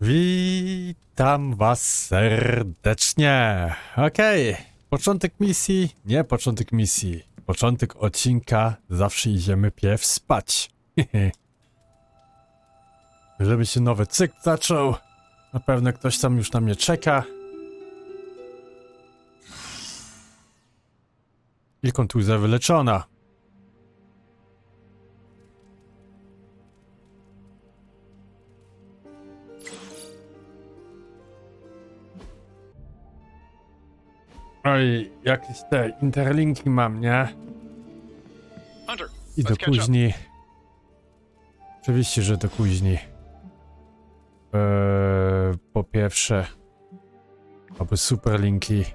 Witam was serdecznie. Okej, początek misji, nie początek misji. Początek odcinka, zawsze idziemy pierw spać. Żeby się nowy cykl zaczął. Na pewno ktoś tam już na mnie czeka. I kontuzja wyleczona. Oj, jakieś te interlinki mam, nie? Hunter, I do później. Oczywiście, że do później. Po pierwsze, aby superlinki.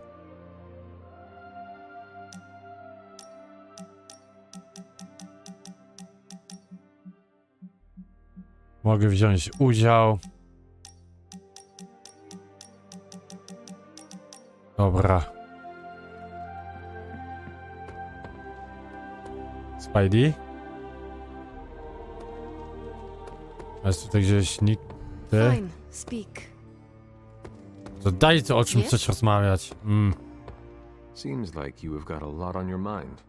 Mogę wziąć udział. Dobra. Spidey? A jest tutaj gdzieś nikt? Fine, speak. To daj to o czym Yes? chcesz rozmawiać. Seems like you have got a lot on your mind.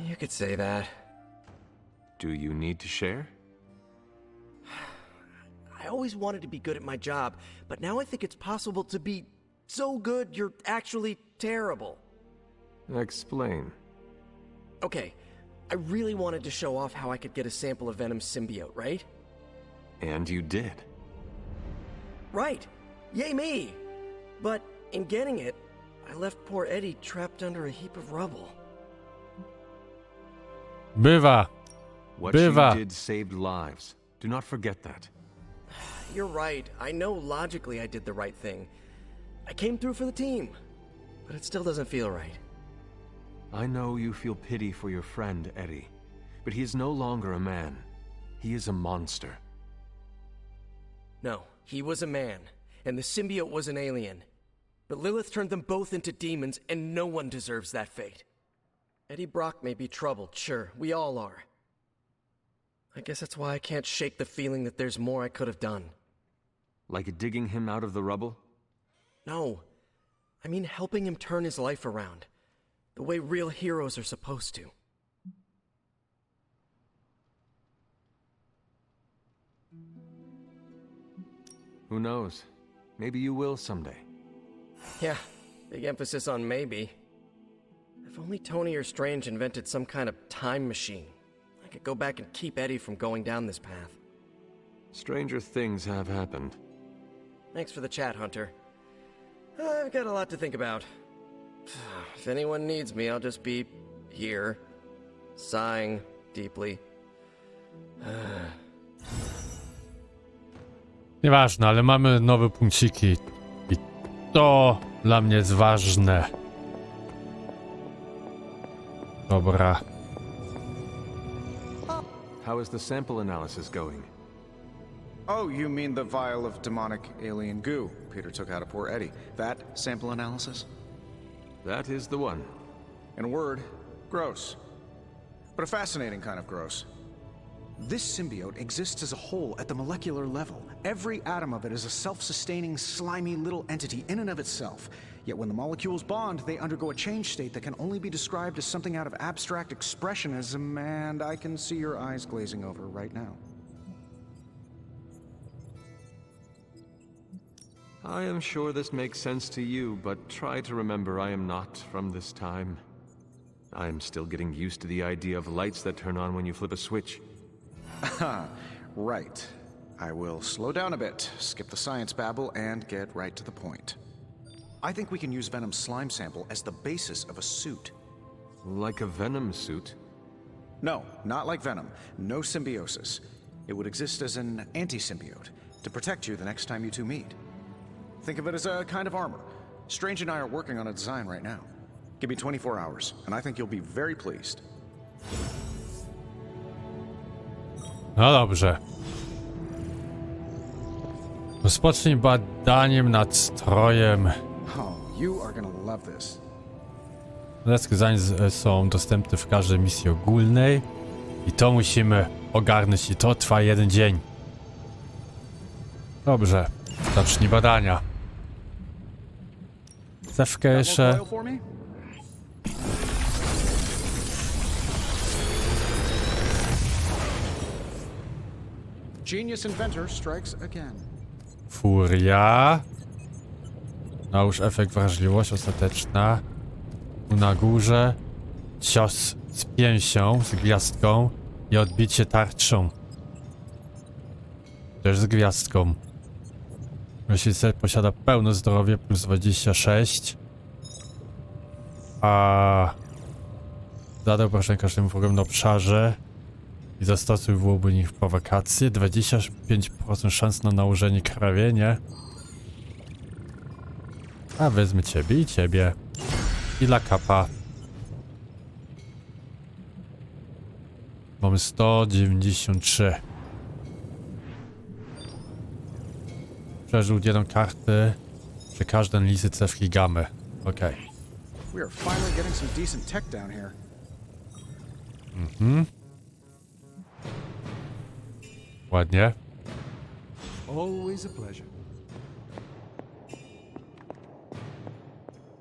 you could say that. Do you need to share? I always wanted to be good at my job, but now I think it's possible to be so good you're actually terrible. Explain. Okay, I really wanted to show off how I could get a sample of Venom's symbiote, right? And you did. Right! Yay me! But in getting it, I left poor Eddie trapped under a heap of rubble. Bywa. What Bywa. you did saved lives. Do not forget that. You're right. I know logically I did the right thing. I came through for the team, but it still doesn't feel right. I know you feel pity for your friend, Eddie, but he is no longer a man. He is a monster. No, he was a man, and the symbiote was an alien. But Lilith turned them both into demons, and no one deserves that fate. Eddie Brock may be troubled, sure, we all are. I guess that's why I can't shake the feeling that there's more I could have done. Like digging him out of the rubble? No, I mean helping him turn his life around. The way real heroes are supposed to. Who knows? Maybe you will someday. Yeah, big emphasis on maybe. If only Tony or Strange invented some kind of time machine, I could go back and keep Eddie from going down this path. Stranger things have happened. Thanks for the chat, Hunter. I've got a lot to think about. If anyone needs me, I'll just be here, sighing deeply. Nieważne, ale mamy nowe punkciki. I to dla mnie jest ważne. Dobra. How is the sample analysis going? Oh, you mean the vial of demonic alien goo Peter took out of poor Eddie? That sample analysis? That is the one. In a word, gross. But a fascinating kind of gross. This symbiote exists as a whole at the molecular level. Every atom of it is a self-sustaining, slimy little entity in and of itself. Yet when the molecules bond, they undergo a change state that can only be described as something out of abstract expressionism, and I can see your eyes glazing over right now. I am sure this makes sense to you, but try to remember I am not from this time. I am still getting used to the idea of lights that turn on when you flip a switch. Right. I will slow down a bit, skip the science babble, and get right to the point. I think we can use Venom's slime sample as the basis of a suit. Like a Venom suit? No, not like Venom. No symbiosis. It would exist as an anti-symbiote, to protect you the next time you two meet. Think of it as a kind of armor. Strange and I are working on a design right now. Give me 24 hours, and I think you'll be very pleased. No dobrze. Rozpocznij badaniem nad strojem. Oh, you are gonna love this. Dodatki zadań są dostępne w każdej misji ogólnej. I to musimy ogarnąć i to trwa jeden dzień. Dobrze, zacznij badania. Cewkę jeszcze. Oil for me? Genius inventor strikes again. Furia. Nałóż efekt wrażliwość ostateczna. Tu na górze. Cios z pięścią, z gwiazdką. I odbicie tarczą. Też z gwiazdką. Myślicie, posiada pełne zdrowie plus 26. A zadał proszę każdemu wrogom na obszarze. I zastosuj byłoby nich w prowokację. 25% szans na nałożenie krawienie. A wezmę ciebie i ciebie. I dla kapa. Mamy 193. Przeżył jedną kartę przy każdym listy cewki gamy. Okej. We are finally getting some decent tech down here. Ładnie. Always a pleasure.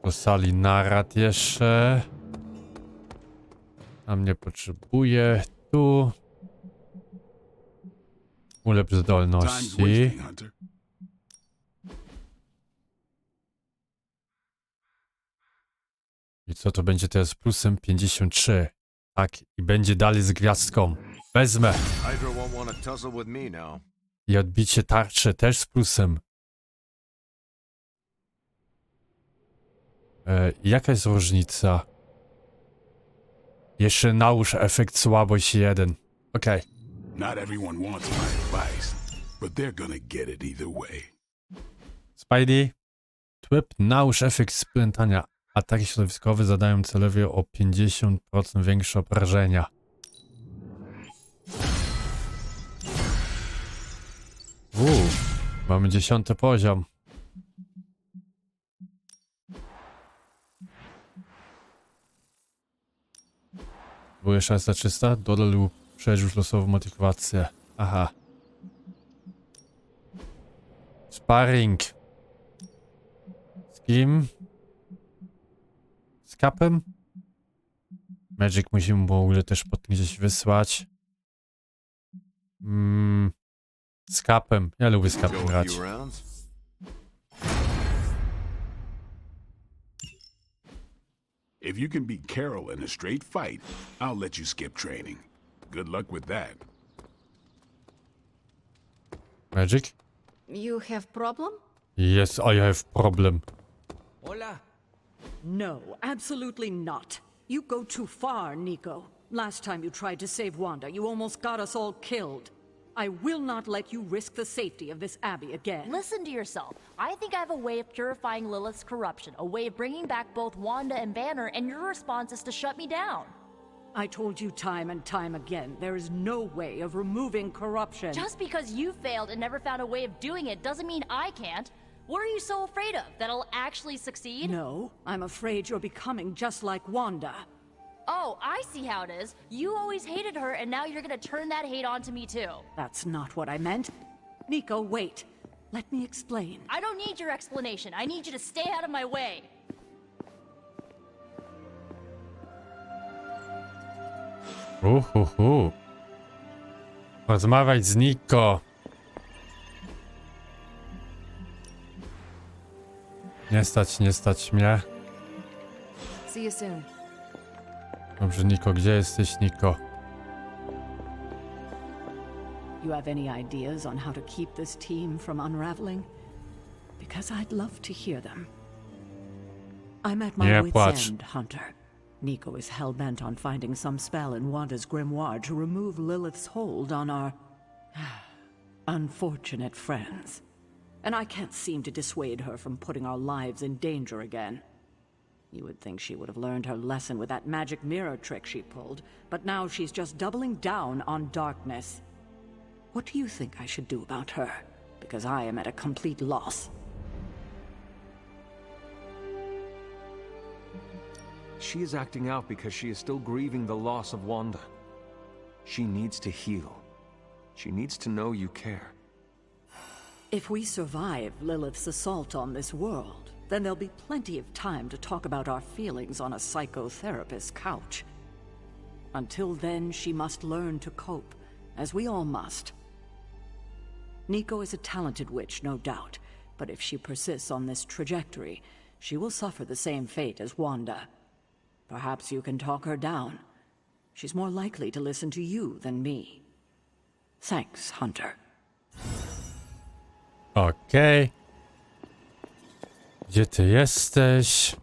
Do sali narad jeszcze. Tam nie potrzebuję. Tu. Ulepsz zdolności. Hunter. I co to będzie teraz plusem 53. Tak, i będzie dalej z gwiazdką. Wezmę. Hydra won't want to tussle with me now. I odbicie tarczy też z plusem. Jaka jest różnica? Jeszcze nałóż efekt słabość 1. Okej. Not everyone wants my advice, but they're gonna get it either way. Spidey. Twip nałóż efekt splątania. Ataki środowiskowe zadają celowi o 50% większe obrażenia. Mamy 10. poziom. Były szansa 300? Dodal lub przerzuć losową motywację. Aha. Sparring. Z kim? Z Kapem? Magic musimy w ogóle też pod gdzieś wysłać. Z Kapem. Ja lubię z Kapem Go a grać. few rounds. If you can beat Carol in a straight fight, I'll let you skip training. Good luck with that. Magic? You have problem? Yes, I have problem. Hola. No, absolutely not. You go too far, Nico. Last time you tried to save Wanda, you almost got us all killed. I will not let you risk the safety of this Abbey again. Listen to yourself. I think I have a way of purifying Lilith's corruption, a way of bringing back both Wanda and Banner, and your response is to shut me down. I told you time and time again, there is no way of removing corruption. Just because you failed and never found a way of doing it doesn't mean I can't. What are you so afraid of? That I'll actually succeed? No, I'm afraid you're becoming just like Wanda. Oh, I see how it is. You always hated her, and now you're gonna turn that hate onto me too. That's not what I meant. Nico, wait. Let me explain. I don't need your explanation. I need you to stay out of my way. Rozmawiać z Nico. Nie stać mnie. See you soon. Dobrze, Nico, gdzie jesteś, Nico? You have any ideas on how to keep this team from unraveling? Because I'd love to hear them. I'm at my Nie wit's płacz. end, Hunter. Nico is hell-bent on finding some spell in Wanda's grimoire to remove Lilith's hold on our unfortunate friends. And I can't seem to dissuade her from putting our lives in danger again. You would think she would have learned her lesson with that magic mirror trick she pulled, but now she's just doubling down on darkness. What do you think I should do about her? Because I am at a complete loss. She is acting out because she is still grieving the loss of Wanda. She needs to heal. She needs to know you care. If we survive Lilith's assault on this world, then there'll be plenty of time to talk about our feelings on a psychotherapist's couch. Until then, she must learn to cope, as we all must. Nico is a talented witch, no doubt, but if she persists on this trajectory, she will suffer the same fate as Wanda. Perhaps you can talk her down. She's more likely to listen to you than me. Thanks, Hunter. Okej. Gdzie ty jesteś?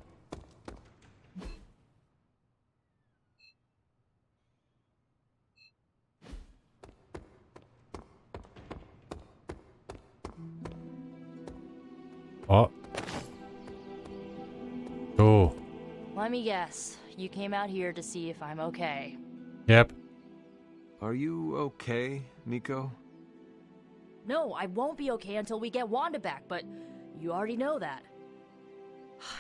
O. Tu. Let me guess. You came out here to see if I'm okay. Yep. Are you okay, Nico? No, I won't be okay until we get Wanda back, but you already know that.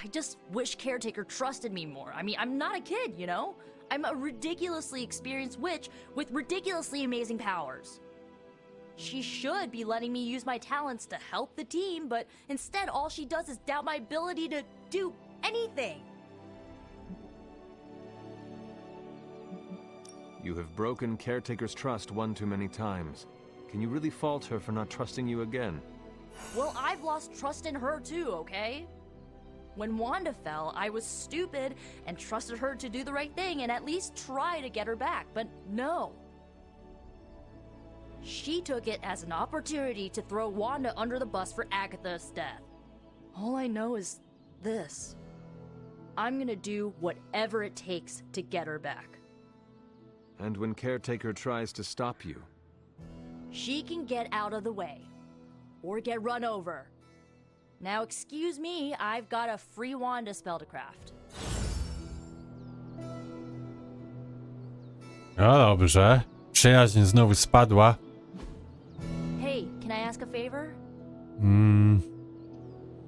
I just wish Caretaker trusted me more. I mean, I'm not a kid, you know? I'm a ridiculously experienced witch with ridiculously amazing powers. She should be letting me use my talents to help the team, but instead all she does is doubt my ability to do anything. You have broken Caretaker's trust one too many times. Can you really fault her for not trusting you again? Well, I've lost trust in her too, okay? When Wanda fell, I was stupid and trusted her to do the right thing and at least try to get her back, but no. She took it as an opportunity to throw Wanda under the bus for Agatha's death. All I know is this. I'm gonna do whatever it takes to get her back. And when Caretaker tries to stop you? She can get out of the way. Or get run over. Now excuse me, I've got a free Wanda spell to craft. No dobrze. Przyjaźń znowu spadła. Hey, can I ask a favor?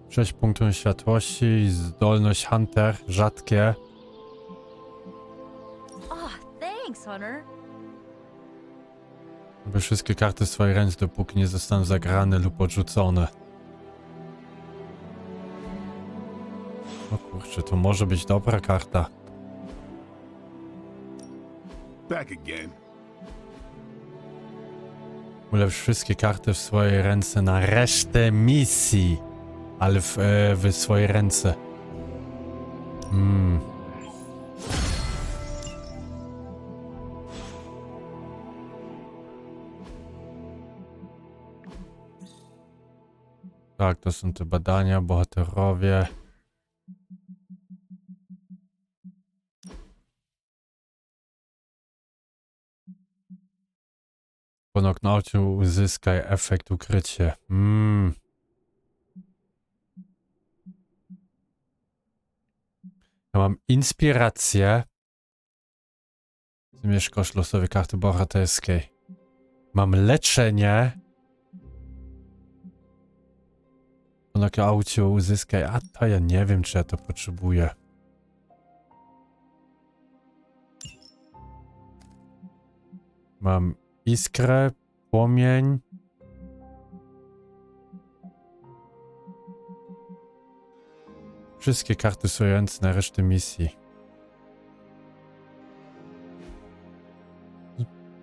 6 punktów światłości, zdolność Hunter, rzadkie. Ah, thanks, Hunter. By wszystkie karty w swojej ręce, dopóki nie zostaną zagrane lub odrzucone. O kurczę, to może być dobra karta. Back again. Ulepsz wszystkie karty w swojej ręce na resztę misji. Ale w swojej ręce. Tak, to są te badania, bohaterowie. Po knockoucie uzyskaj efekt ukrycie. Ja mam inspirację. Zmierz koszt losowej karty bohaterskiej. Mam leczenie. Po knockoucie uzyskaj. A to ja nie wiem, czy ja to potrzebuję. Mam iskrę, płomień. Wszystkie karty są ręce na resztę misji.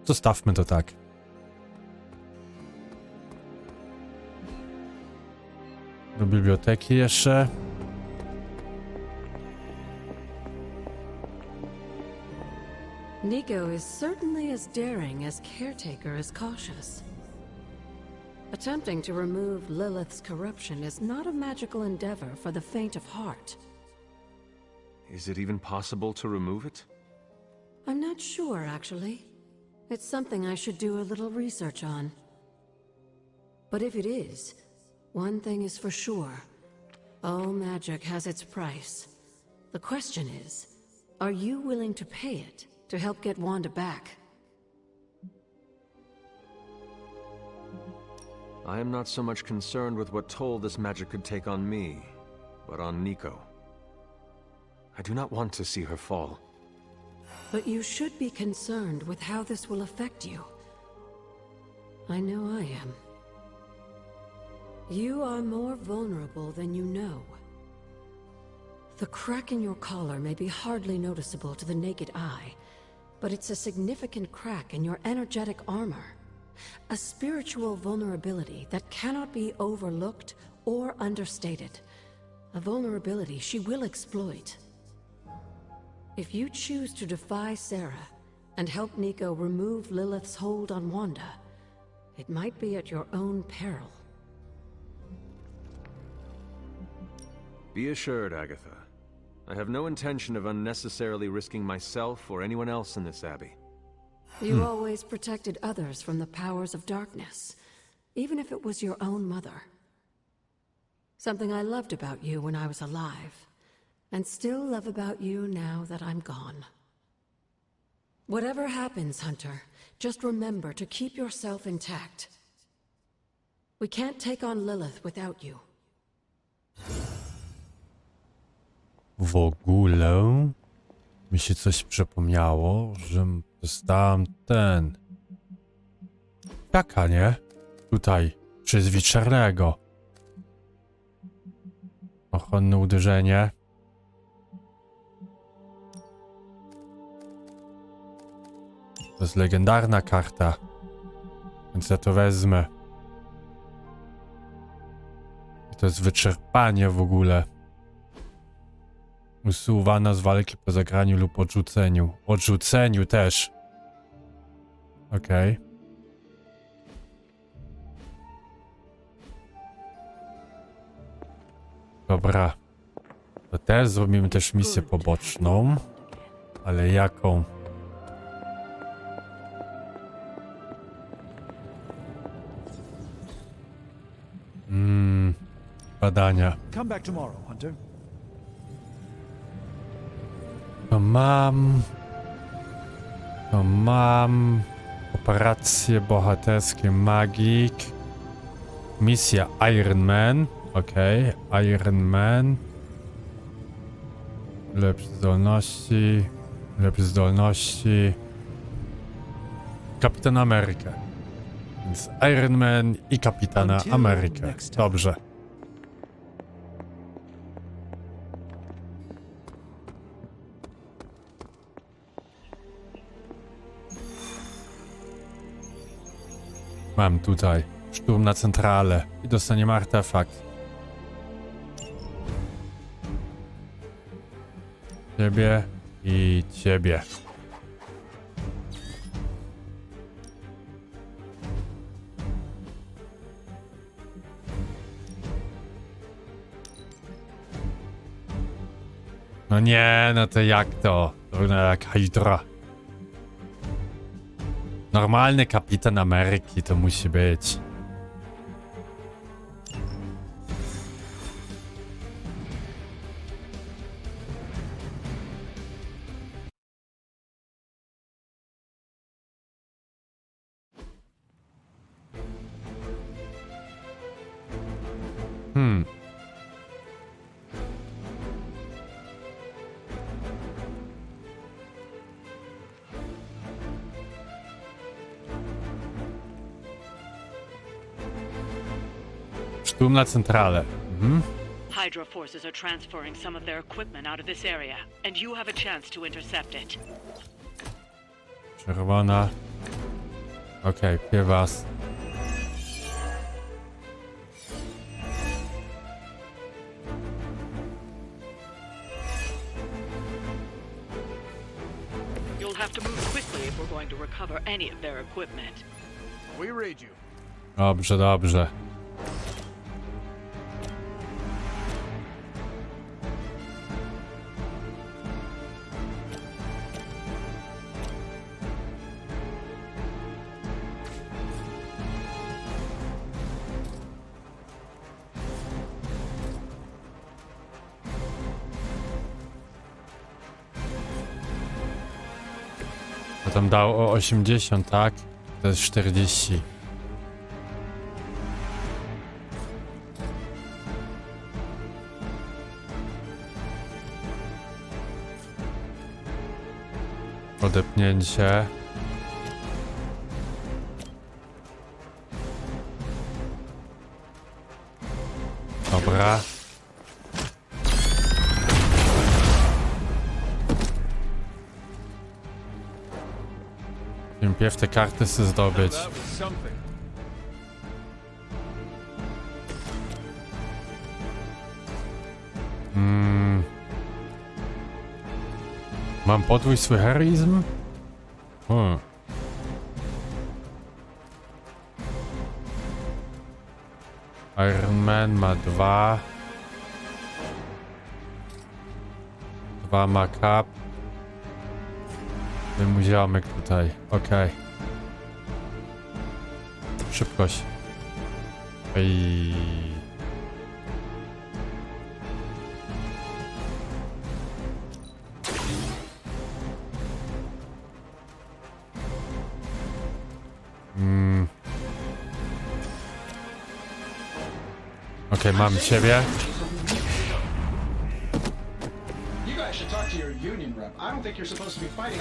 Zostawmy to tak. Do biblioteki jeszcze. Nico is certainly as daring as Caretaker is cautious. Attempting to remove Lilith's corruption is not a magical endeavor for the faint of heart. Is it even possible to remove it? I'm not sure, actually. It's something I should do a little research on. But if it is, one thing is for sure. All magic has its price. The question is, are you willing to pay it to help get Wanda back? I am not so much concerned with what toll this magic could take on me, but on Nico. I do not want to see her fall. But you should be concerned with how this will affect you. I know I am. You are more vulnerable than you know. The crack in your collar may be hardly noticeable to the naked eye, but it's a significant crack in your energetic armor. A spiritual vulnerability that cannot be overlooked or understated. A vulnerability she will exploit. If you choose to defy Sarah and help Nico remove Lilith's hold on Wanda, it might be at your own peril. Be assured, Agatha. I have no intention of unnecessarily risking myself or anyone else in this abbey. You always protected others from the powers of darkness, even if it was your own mother. Something I loved about you when I was alive, and still love about you now that I'm gone. Whatever happens, Hunter, just remember to keep yourself intact. We can't take on Lilith without you. W ogóle mi się coś przypomniało, że dostałem ten... Jaka, nie? Tutaj, przez wieczornego. Ochronne uderzenie. To jest legendarna karta. Więc ja to wezmę. I to jest wyczerpanie w ogóle. Usuwana z walki po zagraniu lub odrzuceniu. Odrzuceniu też. Okej. Dobra. To też zrobimy też misję poboczną. Ale jaką? Badania. Come back tomorrow, Hunter. To mam operacje bohaterskie magik. Misja Iron Man. Okej, Iron Man. Lepsze zdolności. Kapitan Amerykę. Więc Iron Man i Kapitana Amerykę. Dobrze. Mam tutaj szturm na Centrale i dostaniemy artefakt. Ciebie i ciebie. No nie, no to jak to? To jak Hydra. Normalny kapitan Ameryki to musi być. Szturm na Centrale. Hydra forces are transferring some of their equipment out of this area, and you have a chance to intercept it. Czerwona. Okej, piewas. You'll have to move quickly if we're going to recover any of their equipment. We read you. Dobrze, dobrze. To tam dał o 80, tak? To jest 40. Odepnięcie. Dobra. Najpierw te karty chcę zdobyć. Mam podwójny heroizm? Iron Man ma 2. 2 ma Cap. Mój ziomek tutaj. Okej. Szybkość. Ej. Okej, mam ciebie.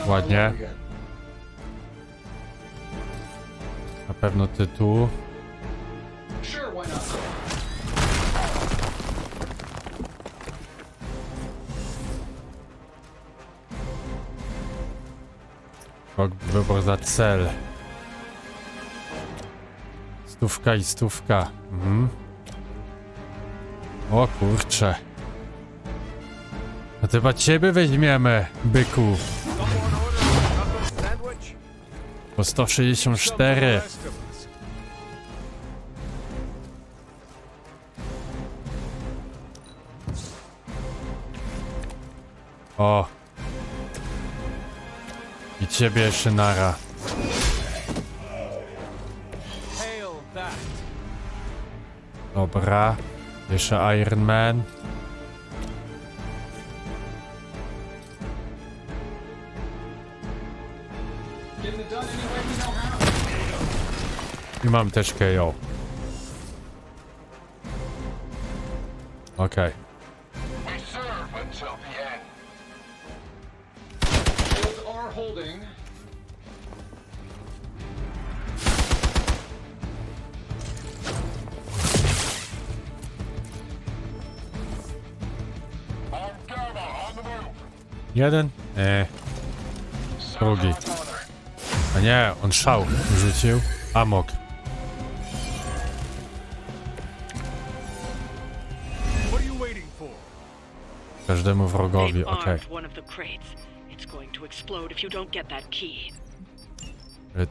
Ładnie. Na pewno ty tu. Wybór za cel. 100 i 100. O kurcze. A chyba ciebie weźmiemy, byku. Po 164. O. I ciebie jeszcze nara. Dobra. Jeszcze Iron Man. I mam też KO. Okej. Jeden? Drugi. A nie, on szał rzucił. Amok. Każdemu wrogowi, okej.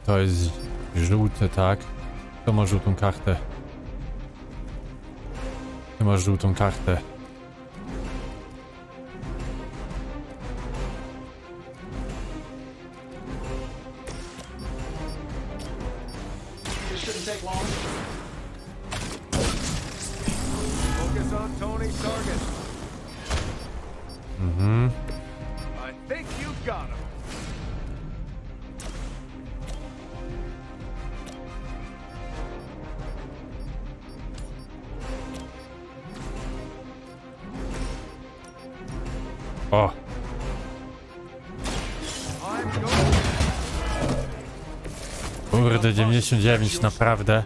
To jest żółte, tak? Kto ma żółtą kartę? Ty masz żółtą kartę. O! Kurde, 99, naprawdę.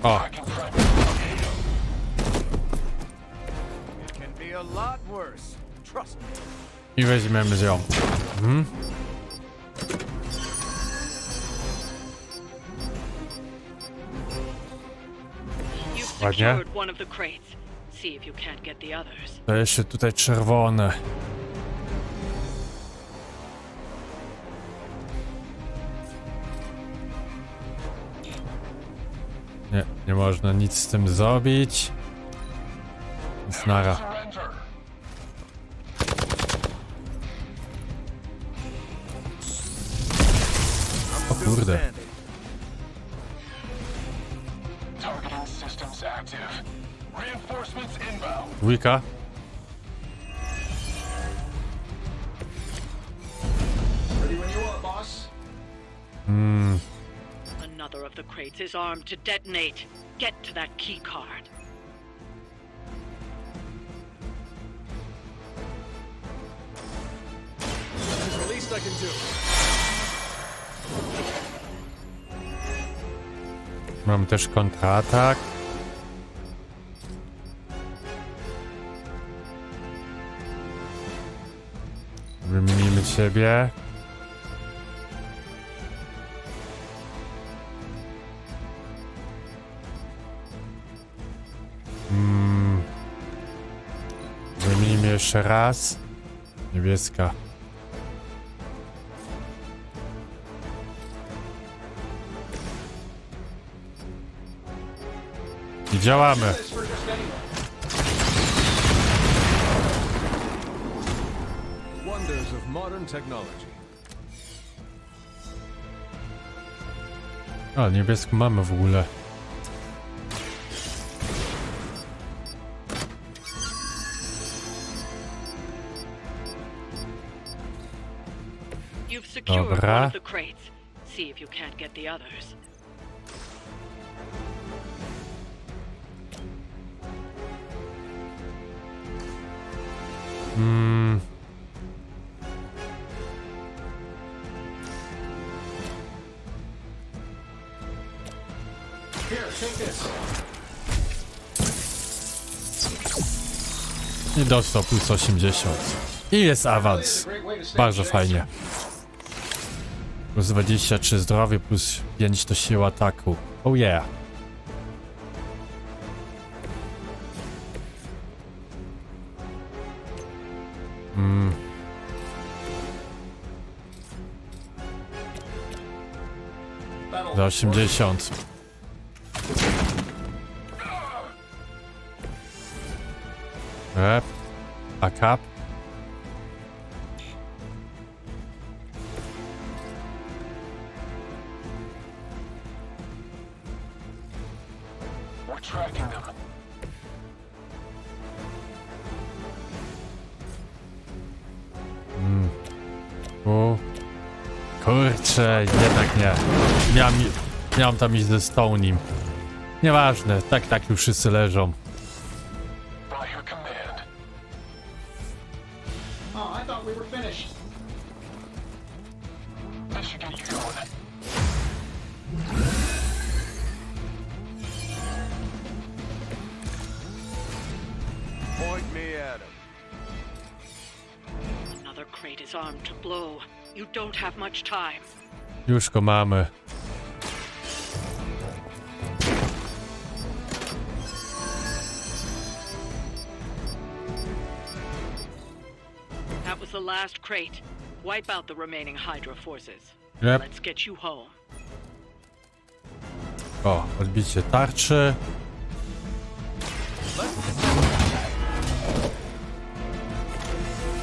O! I weźmiemy ją. Ładnie. To jeszcze tutaj czerwone. Nie, nie można nic z tym zrobić. Nic nara. O kurde. Dwójka. Another of the crates is armed to detonate. Get to that key card. can do. Mam też kontratak. Wymienimy ciebie. Wymienimy jeszcze raz. Niebieska. I działamy. Wonders of modern technology. A, niebieską mamy w ogóle. You've secured one Dobra. of the crates. See if you can't get the others. I dostał plus 80. I jest awans. Bardzo fajnie. Plus 23 zdrowie, plus 5 to siła ataku. Oh yeah. Za 80. Rep. Backup. We're tracking them. O. Kurczę, jednak nie. Miałem tam iść ze STRONŚ. Nieważne, tak już wszyscy leżą. By your command. Oh, I thought we were finished. That should get you going. Point me at him. Another crate is armed to blow. You don't have much time. Już go mamy. That was the last crate. Wipe out the remaining Hydra forces. Yep. Let's get you home. O, odbicie tarczy.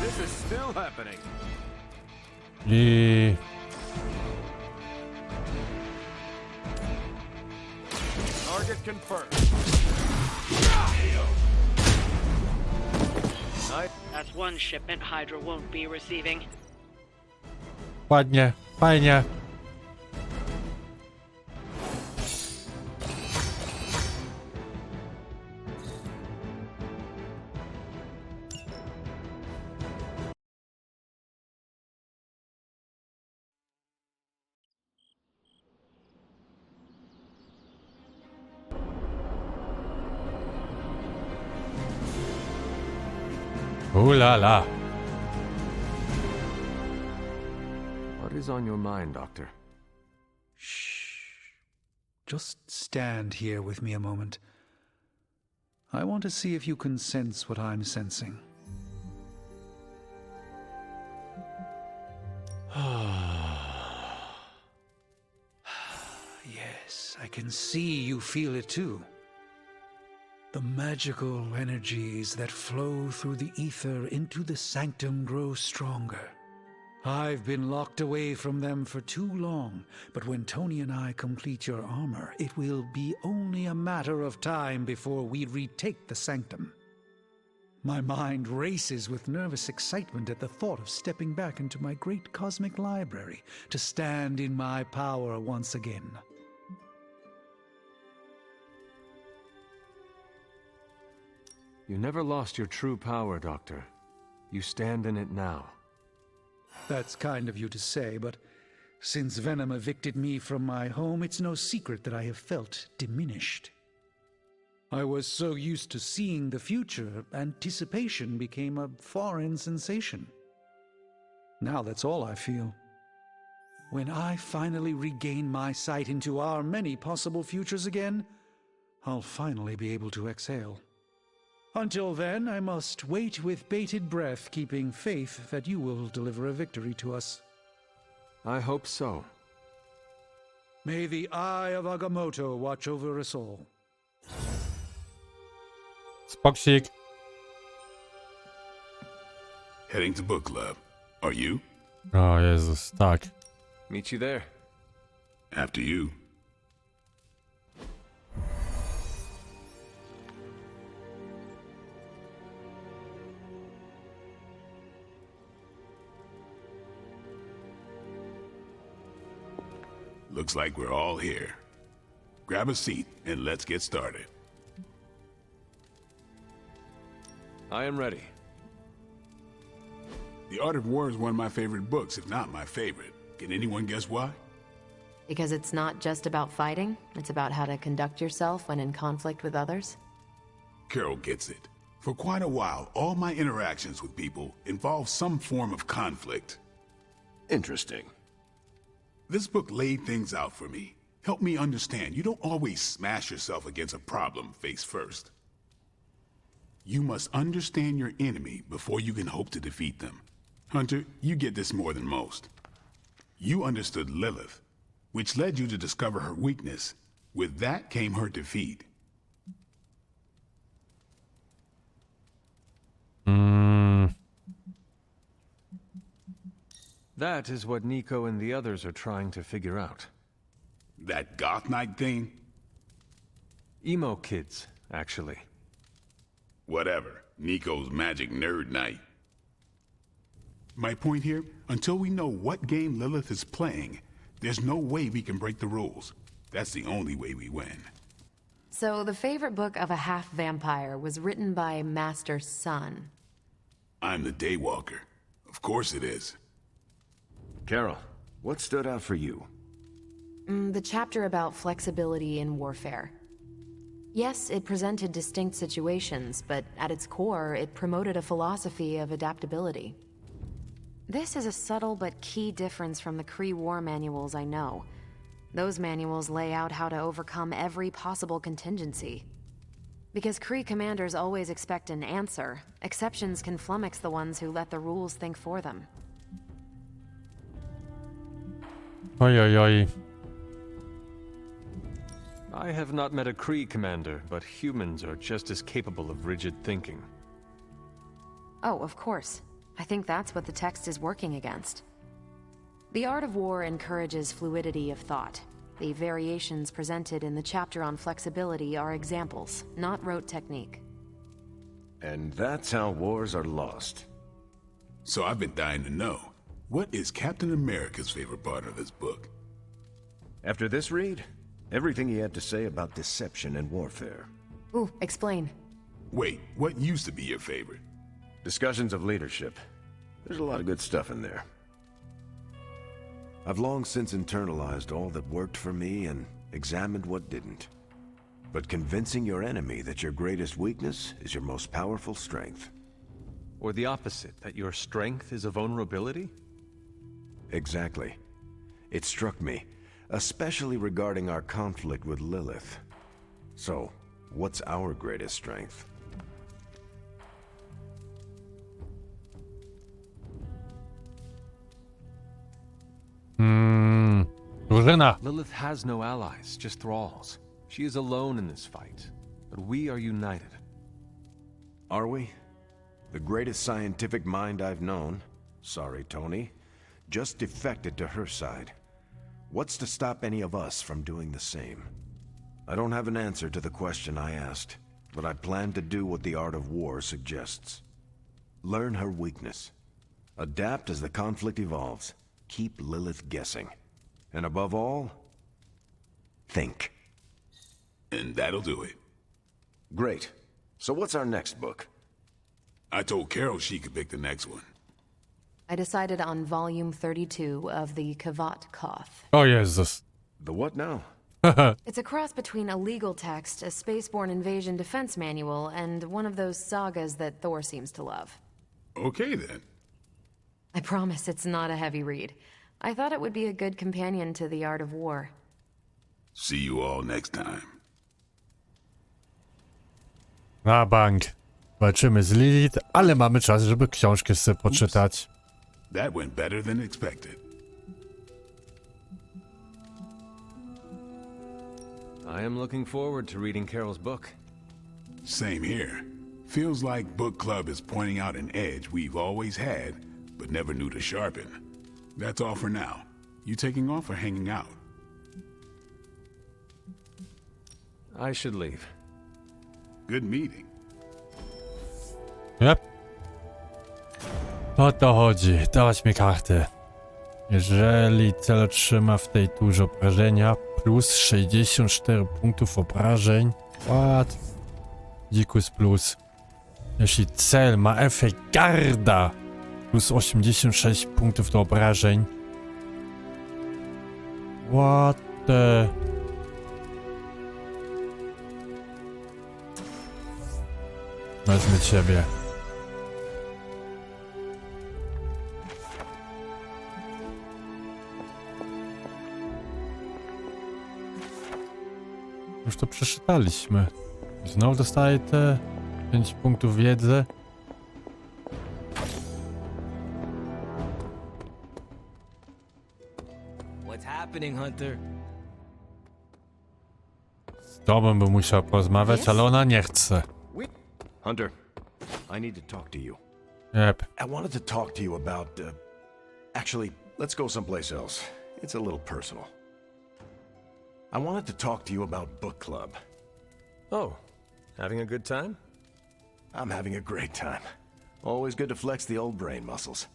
This is still happening. I... Target confirmed. That's one shipment Hydra won't be receiving. Ładnie, fajnie. La la. What is on your mind, Doctor? Shh. Just stand here with me a moment. I want to see if you can sense what I'm sensing. Yes, I can see you feel it too. The magical energies that flow through the ether into the sanctum grow stronger. I've been locked away from them for too long, but when Tony and I complete your armor, it will be only a matter of time before we retake the sanctum. My mind races with nervous excitement at the thought of stepping back into my great cosmic library to stand in my power once again. You never lost your true power, Doctor. You stand in it now. That's kind of you to say, but since Venom evicted me from my home, it's no secret that I have felt diminished. I was so used to seeing the future, anticipation became a foreign sensation. Now that's all I feel. When I finally regain my sight into our many possible futures again, I'll finally be able to exhale. Until then, I must wait with bated breath, keeping faith that you will deliver a victory to us. I hope so. May the Eye of Agamotto watch over us all. Spoksik. Heading to book club. Are you? O Jezus, tak. Meet you there. After you. Looks like we're all here. Grab a seat and let's get started. I am ready. The Art of War is one of my favorite books, if not my favorite. Can anyone guess why? Because it's not just about fighting, it's about how to conduct yourself when in conflict with others? Carol gets it. For quite a while, all my interactions with people involve some form of conflict. Interesting. This book laid things out for me. Helped me understand you don't always smash yourself against a problem face first. You must understand your enemy before you can hope to defeat them. Hunter, you get this more than most. You understood Lilith, which led you to discover her weakness. With that came her defeat. That is what Nico and the others are trying to figure out. That goth knight thing? Emo kids, actually. Whatever. Nico's magic nerd knight. My point here, until we know what game Lilith is playing, there's no way we can break the rules. That's the only way we win. So the favorite book of a half-vampire was written by Master's son. I'm the Daywalker. Of course it is. Carol, what stood out for you? The chapter about flexibility in warfare. Yes, it presented distinct situations, but at its core, it promoted a philosophy of adaptability. This is a subtle but key difference from the Kree war manuals I know. Those manuals lay out how to overcome every possible contingency. Because Kree commanders always expect an answer, exceptions can flummox the ones who let the rules think for them. Oj, oj, oj. I have not met a Kree commander, but humans are just as capable of rigid thinking. Oh, of course. I think that's what the text is working against. The Art of War encourages fluidity of thought. The variations presented in the chapter on flexibility are examples, not rote technique. And that's how wars are lost. So I've been dying to know, what is Captain America's favorite part of this book? After this read, everything he had to say about deception and warfare. Ooh, explain. Wait, what used to be your favorite? Discussions of leadership. There's a lot of good stuff in there. I've long since internalized all that worked for me and examined what didn't. But convincing your enemy that your greatest weakness is your most powerful strength. Or the opposite, that your strength is a vulnerability? Exactly. It struck me, especially regarding our conflict with Lilith. So, what's our greatest strength? Drużyna. Lilith has no allies, just thralls. She is alone in this fight, but we are united. Are we? The greatest scientific mind I've known, sorry Tony, just defected to her side. What's to stop any of us from doing the same? I don't have an answer to the question I asked, but I plan to do what the Art of War suggests. Learn her weakness. Adapt as the conflict evolves. Keep Lilith guessing. And above all, think. And that'll do it. Great. So what's our next book? I told Carol she could pick the next one. I decided on volume 32 of the Kavat Koth. O Jezus. The what now? It's a cross between a legal text, a spaceborne invasion defense manual, and one of those sagas that Thor seems to love. Okay then. I promise it's not a heavy read. I thought it would be a good companion to The Art of War. See you all next time. Na bank. Walczymy z Lilith, ale mamy czas, żeby książkę sobie poczytać. That went better than expected. I am looking forward to reading Carol's book. Same here. Feels like book club is pointing out an edge we've always had, but never knew to sharpen. That's all for now. You taking off or hanging out? I should leave. Good meeting. Yep. O to chodzi. Dawać mi karty. Jeżeli cel otrzyma w tej turze obrażenia plus 64 punktów obrażeń. What? Dzikus plus. Jeśli cel ma efekt garda plus 86 punktów do obrażeń. What the... Wezmę ciebie. Już to przeczytaliśmy. Znowu dostaję te 5 punktów wiedzy. What's happening, Hunter? Z tobą bym musiał porozmawiać, ale ona nie chce. Hunter, I need to talk to you. Yep. I wanted to talk to you about, actually, let's go someplace else. It's a little personal. I wanted to talk to you about book club. Oh, having a good time? I'm having a great time. Always good to flex the old brain muscles.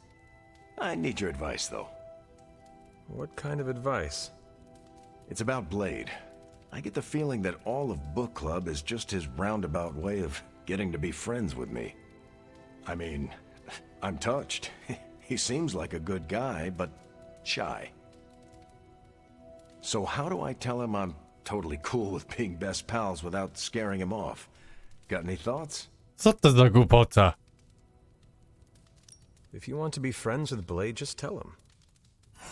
I need your advice, though. What kind of advice? It's about Blade. I get the feeling that all of book club is just his roundabout way of getting to be friends with me. I mean, I'm touched. He seems like a good guy, but shy. So how do I tell him I'm totally cool with being best pals without scaring him off? Got any thoughts? Co to za głupota? If you want to be friends with Blade, just tell him.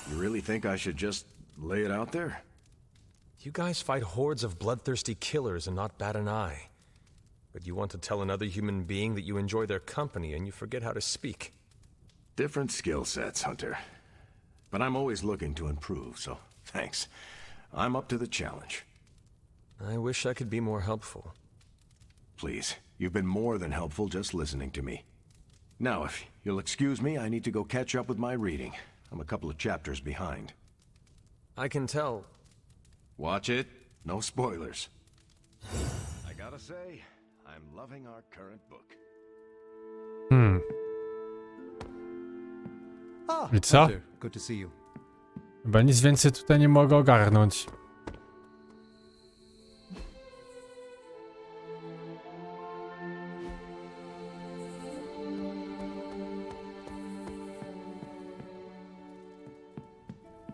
You really think I should just lay it out there? You guys fight hordes of bloodthirsty killers and not bat an eye. But you want to tell another human being that you enjoy their company and you forget how to speak. Different skill sets, Hunter. But I'm always looking to improve, so thanks. I'm up to the challenge. I wish I could be more helpful. Please, you've been more than helpful just listening to me. Now, if you'll excuse me, I need to go catch up with my reading. I'm a couple of chapters behind. I can tell. Watch it. No spoilers. I gotta say, I'm loving our current book. I co? Good to see you. Chyba nic więcej tutaj nie mogę ogarnąć.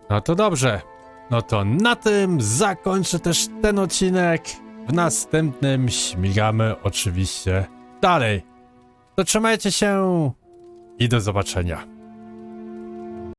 No to dobrze. No to na tym zakończę też ten odcinek. W następnym śmigamy oczywiście dalej. To trzymajcie się i do zobaczenia.